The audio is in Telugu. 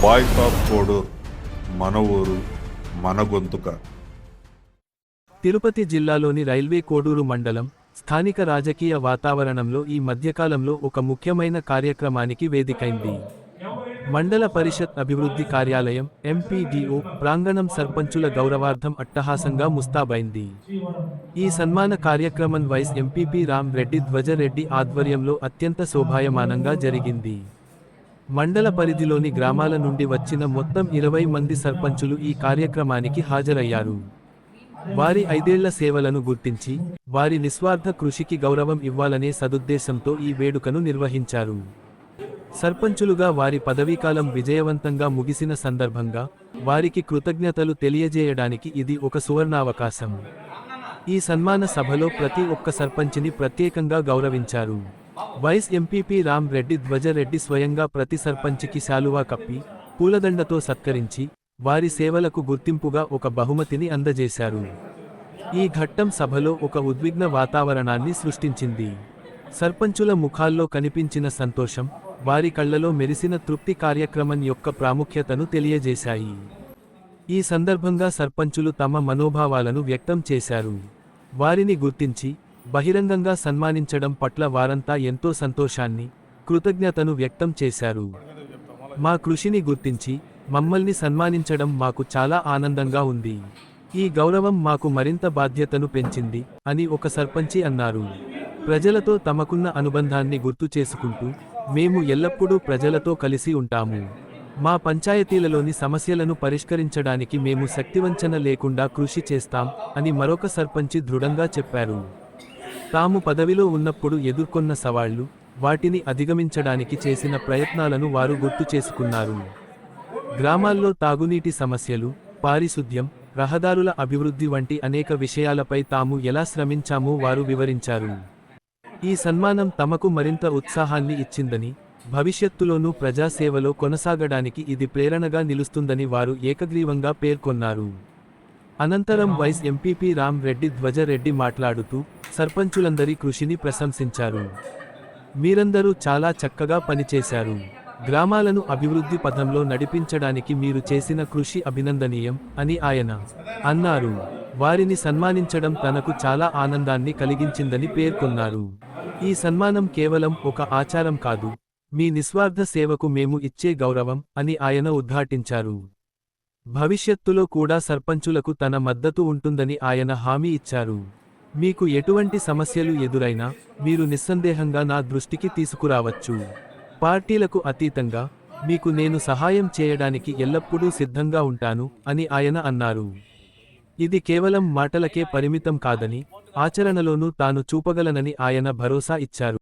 వాయిస్ ఆఫ్ కోడూర్, మన ఊరు మన గొంతుక. తిరుపతి జిల్లాలోని రైల్వే కోడూరు మండలం స్థానిక రాజకీయ వాతావరణంలో ఈ మధ్యకాలంలో ఒక ముఖ్యమైన కార్యక్రమానికి వేదికైంది. మండల పరిషత్ అభివృద్ధి కార్యాలయం ఎంపీడీఓ ప్రాంగణం సర్పంచుల గౌరవార్థం అట్టహాసంగా ముస్తాబైంది. ఈ సన్మాన కార్యక్రమం వైస్ ఎంపీపీ రామ్ రెడ్డి ధ్వజరెడ్డి ఆధ్వర్యంలో అత్యంత శోభాయమానంగా జరిగింది. మండల పరిధిలోని గ్రామాల నుండి వచ్చిన మొత్తం 20 మంది సర్పంచులు ఈ కార్యక్రమానికి హాజరయ్యారు. వారి 5 ఏళ్ల సేవలను గుర్తించి వారి నిస్వార్థ కృషికి గౌరవం ఇవ్వాలనే సదుద్దేశంతో ఈ వేడుకను నిర్వహించారు. సర్పంచులుగా వారి పదవీకాలం విజయవంతంగా ముగిసిన సందర్భంగా వారికి కృతజ్ఞతలు తెలియజేయడానికి ఇది ఒక సువర్ణావకాశం. ఈ సన్మాన సభలో ప్రతి ఒక్క సర్పంచిని ప్రత్యేకంగా గౌరవించారు. వైస్ ఎంపీపీ రామ్ రెడ్డి ధ్వజరెడ్డి స్వయంగా ప్రతి సర్పంచికి శాలువా కప్పి పూలదండతో సత్కరించి వారి సేవలకు గుర్తింపుగా ఒక బహుమతిని అందజేశారు. ఈ ఘట్టం సభలో ఒక ఉద్విగ్న వాతావరణాన్ని సృష్టించింది. సర్పంచుల ముఖాల్లో కనిపించిన సంతోషం, వారి కళ్లలో మెరిసిన తృప్తి కార్యక్రమం యొక్క ప్రాముఖ్యతను తెలియజేశాయి. ఈ సందర్భంగా సర్పంచులు తమ మనోభావాలను వ్యక్తం చేశారు. వారిని గుర్తించి బహిరంగంగా సన్మానించడం పట్ల వారంతా ఎంతో సంతోషాన్ని, కృతజ్ఞతను వ్యక్తం చేశారు. మా కృషిని గుర్తించి మమ్మల్ని సన్మానించడం మాకు చాలా ఆనందంగా ఉంది. ఈ గౌరవం మాకు మరింత బాధ్యతను పెంచింది అని ఒక సర్పంచి అన్నారు. ప్రజలతో తమకున్న అనుబంధాన్ని గుర్తు చేసుకుంటూ మేము ఎల్లప్పుడూ ప్రజలతో కలిసి ఉంటాము. మా పంచాయతీలలోని సమస్యలను పరిష్కరించడానికి మేము శక్తివంచన లేకుండా కృషి చేస్తాం అని మరొక సర్పంచి దృఢంగా చెప్పారు. తాము పదవిలో ఉన్నప్పుడు ఎదుర్కొన్న సవాళ్లు, వాటిని అధిగమించడానికి చేసిన ప్రయత్నాలను వారు గుర్తు చేసుకున్నారు. గ్రామాల్లో తాగునీటి సమస్యలు, పారిశుద్ధ్యం, రహదారుల అభివృద్ధి వంటి అనేక విషయాలపై తాము ఎలా శ్రమించామో వారు వివరించారు. ఈ సన్మానం తమకు మరింత ఉత్సాహాన్ని ఇచ్చిందని, భవిష్యత్తులోనూ ప్రజాసేవలో కొనసాగడానికి ఇది ప్రేరణగా నిలుస్తుందని వారు ఏకగ్రీవంగా పేర్కొన్నారు. అనంతరం వైస్ ఎంపీపీ రామ్ రెడ్డి ధ్వజరెడ్డి మాట్లాడుతూ సర్పంచులందరి కృషిని ప్రశంసించారు. మీరందరూ చాలా చక్కగా పనిచేశారు. గ్రామాలను అభివృద్ధి పథంలో నడిపించడానికి మీరు చేసిన కృషి అభినందనీయం అని ఆయన అన్నారు. వారిని సన్మానించడం తనకు చాలా ఆనందాన్ని కలిగించిందని పేర్కొన్నారు. ఈ సన్మానం కేవలం ఒక ఆచారం కాదు, మీ నిస్వార్థ సేవకు మేము ఇచ్చే గౌరవం అని ఆయన ఉద్ఘాటించారు. భవిష్యత్తులో కూడా సర్పంచులకు తన మద్దతు ఉంటుందని ఆయన హామీ ఇచ్చారు. మీకు ఎటువంటి సమస్యలు ఎదురైనా మీరు నిస్సందేహంగా నా దృష్టికి తీసుకురావచ్చు. పార్టీలకు అతీతంగా మీకు నేను సహాయం చేయడానికి ఎల్లప్పుడూ సిద్ధంగా ఉంటాను అని ఆయన అన్నారు. ఇది కేవలం మాటలకే పరిమితం కాదని, ఆచరణలోనూ తాను చూపగలనని ఆయన భరోసా ఇచ్చారు.